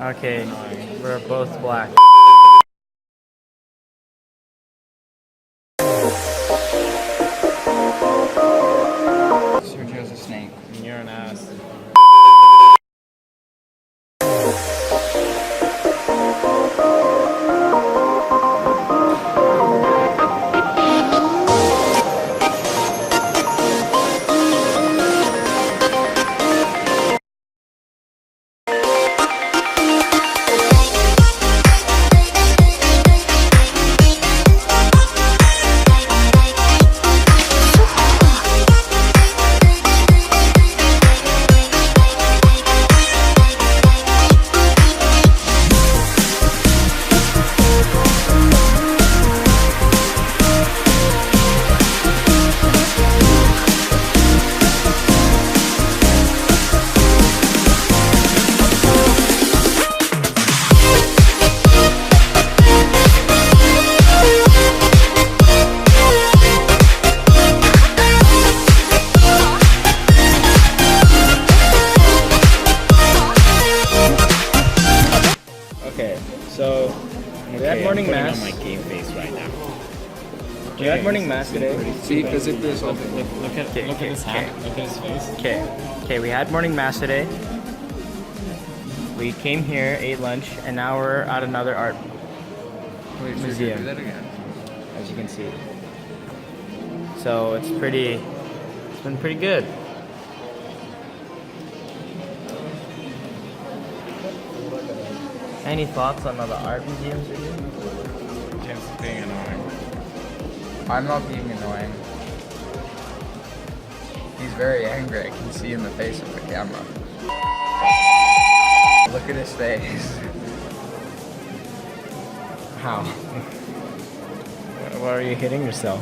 Okay, we're both black. Sergio's a snake. You're an ass. So, we had morning mass. On my game face right now. We had morning mass today. See, physically assaulted. Look at his hat. Look at his face. Okay, we had morning mass today. We came here, ate lunch, and now we're at another art museum. Do that again. As you can see. So it's been pretty good. Any thoughts on other art museums? James is being annoying. I'm not being annoying. He's very angry. I can see in the face of the camera. Look at his face. How? Why are you hitting yourself?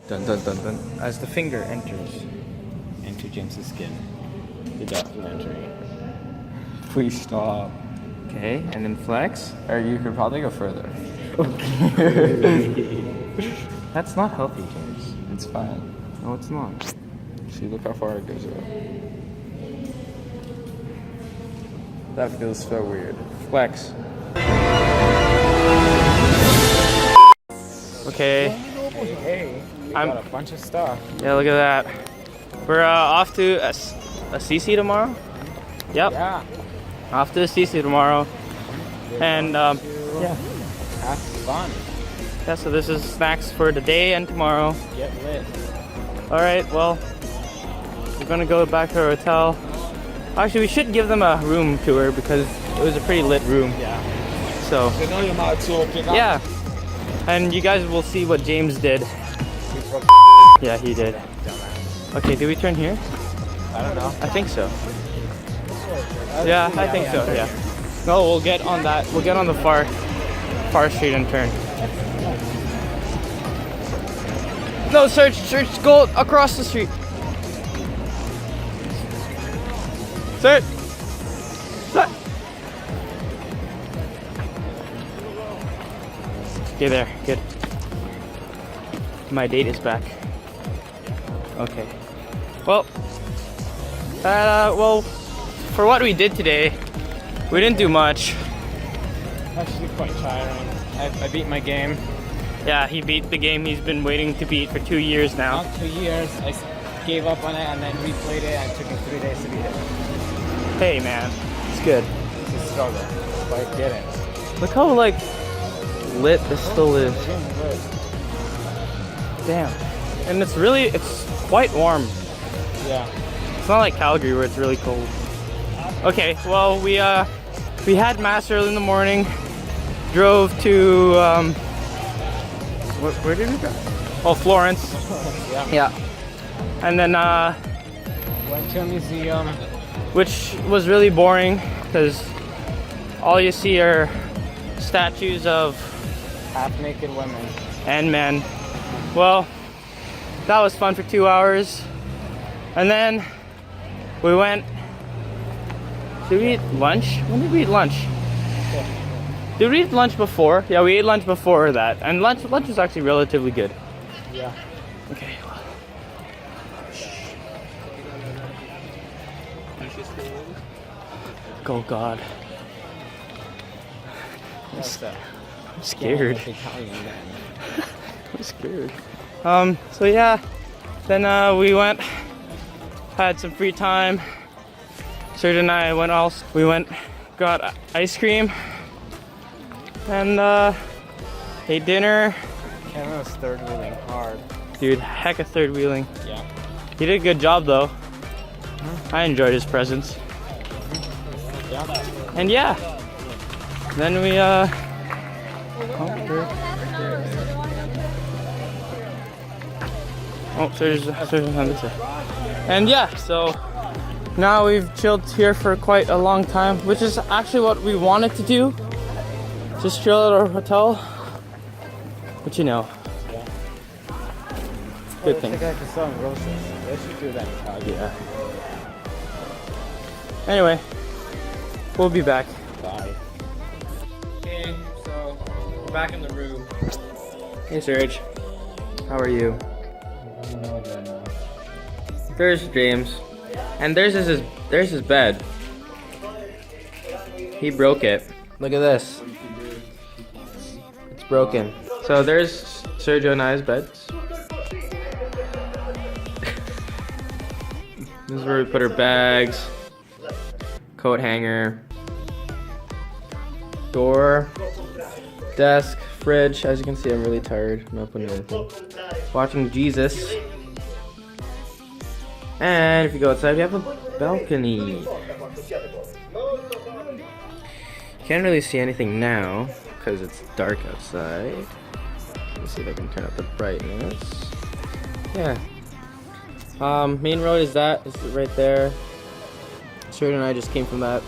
Dun dun dun dun. As the finger enters. Into James's skin. The documentary. Please stop. Okay, and then flex. Or you could probably go further. That's not healthy, James. It's fine. No, it's not. See, look how far it goes up. That feels so weird. Flex. Okay. Hey, we got a bunch of stuff. Yeah, look at that. We're off to a CC tomorrow. Yep. Yeah. Off to the CC tomorrow. And yeah. Have fun. Yeah, so this is snacks for today and tomorrow. Get lit. Alright, well, we're gonna go back to our hotel. Actually, we should give them a room tour because it was a pretty lit room. Yeah. So, You know you're not talking. yeah. And you guys will see what James did. Yeah, he did. Okay, do we turn here? I don't know. I think so. Yeah, I think so, yeah. No, we'll get on that. We'll get on the far street and turn. No, search, go across the street. Search. Okay, there, good. My date is back. Okay. Well, for what we did today, we didn't do much. Actually quite tiring. I beat my game. Yeah, he beat the game he's been waiting to beat for 2 years now. Not 2 years. I gave up on it and then replayed it and it took me 3 days to beat it. Hey man, it's good. It's a struggle, but I did it. Look how lit. This still is. Damn. And it's quite warm. Yeah. It's not like Calgary where it's really cold. Okay, well we had mass early in the morning. Drove to where did we go? Oh, Florence. Yeah. And then Went to a museum. which was really boring because all you see are statues of Half-naked women. and men. Well, that was fun for 2 hours. And then we went. Did we eat lunch? When did we eat lunch? Did we eat lunch before? Yeah, we ate lunch before that. And lunch was actually relatively good. Yeah. Okay. Oh God. What's that? I'm scared. Italian man. I'm scared. So yeah, then we went, had some free time. Serge and I got ice cream, and ate dinner. Kevin was third wheeling hard. Dude, heck of third wheeling. Yeah. He did a good job though. I enjoyed his presence. Yeah. And yeah, then we Serge's on this side. And yeah, so now we've chilled here for quite a long time, which is actually what we wanted to do. Just chill at our hotel. But you know, good thing. I think I can sell roses. They should do that in Calgary. Yeah. Anyway, we'll be back. Bye. Okay, so we're back in the room. Hey Serge, how are you? There's James, and there's his bed. He broke it. Look at this. It's broken. So there's Sergio and I's beds. This is where we put our bags, coat hanger, door, desk, fridge. As you can see, I'm really tired. I'm not putting anything. Watching Jesus. And if you go outside, we have a balcony. Can't really see anything now because it's dark outside. Let's see if I can turn up the brightness. Yeah. Main road is right there. Stuart and I just came from that.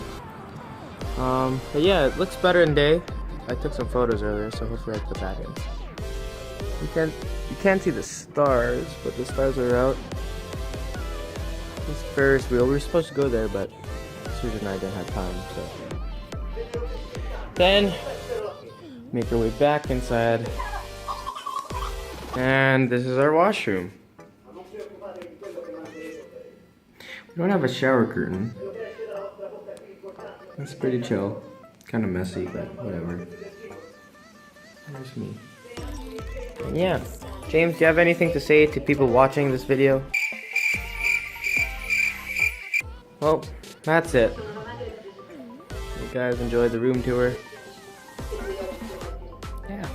But yeah, it looks better in day. I took some photos earlier, so hopefully I put that in. You can't see the stars, but the stars are out. This Ferris wheel. We were supposed to go there, but Stuart and I didn't have time, so. Then make our way back inside. And this is our washroom. We don't have a shower curtain. That's pretty chill. Kind of messy, but whatever. There's me. And yeah. James, do you have anything to say to people watching this video? Well, that's it. You guys enjoyed the room tour? Yeah.